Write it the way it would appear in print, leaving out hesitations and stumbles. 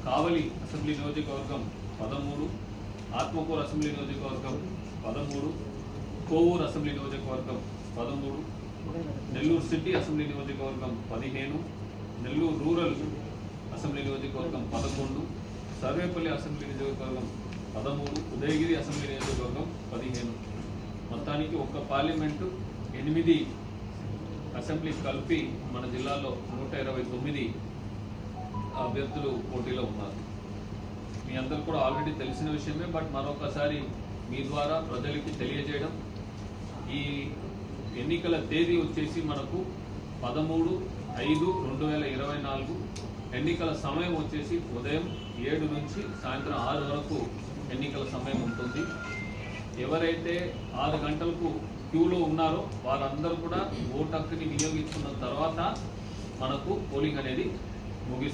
కావలి assembly నియోజకవర్గం 13, Atmakur assembly నియోజకవర్గం 13, Kovur assembly నియోజకవర్గం 13, నెల్లూరు సిటీ అసెంబ్లీ నియోజకవర్గం 15, నెల్లూరు రూరల్ అసెంబ్లీ నియోజకవర్గం 11, సర్వేపల్లి అసెంబ్లీ నియోజకవర్గం 13, ఉదయగిరి అసెంబ్లీ నియోజకవర్గం 15. మొత్తానికి ఒక్క పార్లమెంటు 8 అసెంబ్లీ కలిపి మన జిల్లాలో 129 అభ్యర్థులు పోటీలో ఉన్నారు. మీ అందరూ కూడా ఆల్రెడీ తెలిసిన విషయమే, బట్ మరొకసారి మీ ద్వారా ప్రజలకి తెలియజేయడం. ఈ ఎన్నికల తేదీ వచ్చేసి మనకు 13/5/2024. ఎన్నికల సమయం వచ్చేసి ఉదయం 7 నుంచి సాయంత్రం 6 వరకు ఎన్నికల సమయం ఉంటుంది. ఎవరైతే 6 గంటలకు క్యూలో ఉన్నారో వారందరూ కూడా ఓటు హక్కుని వినియోగించుకున్న తర్వాత మనకు పోలింగ్ అనేది ముగిస్తుంది.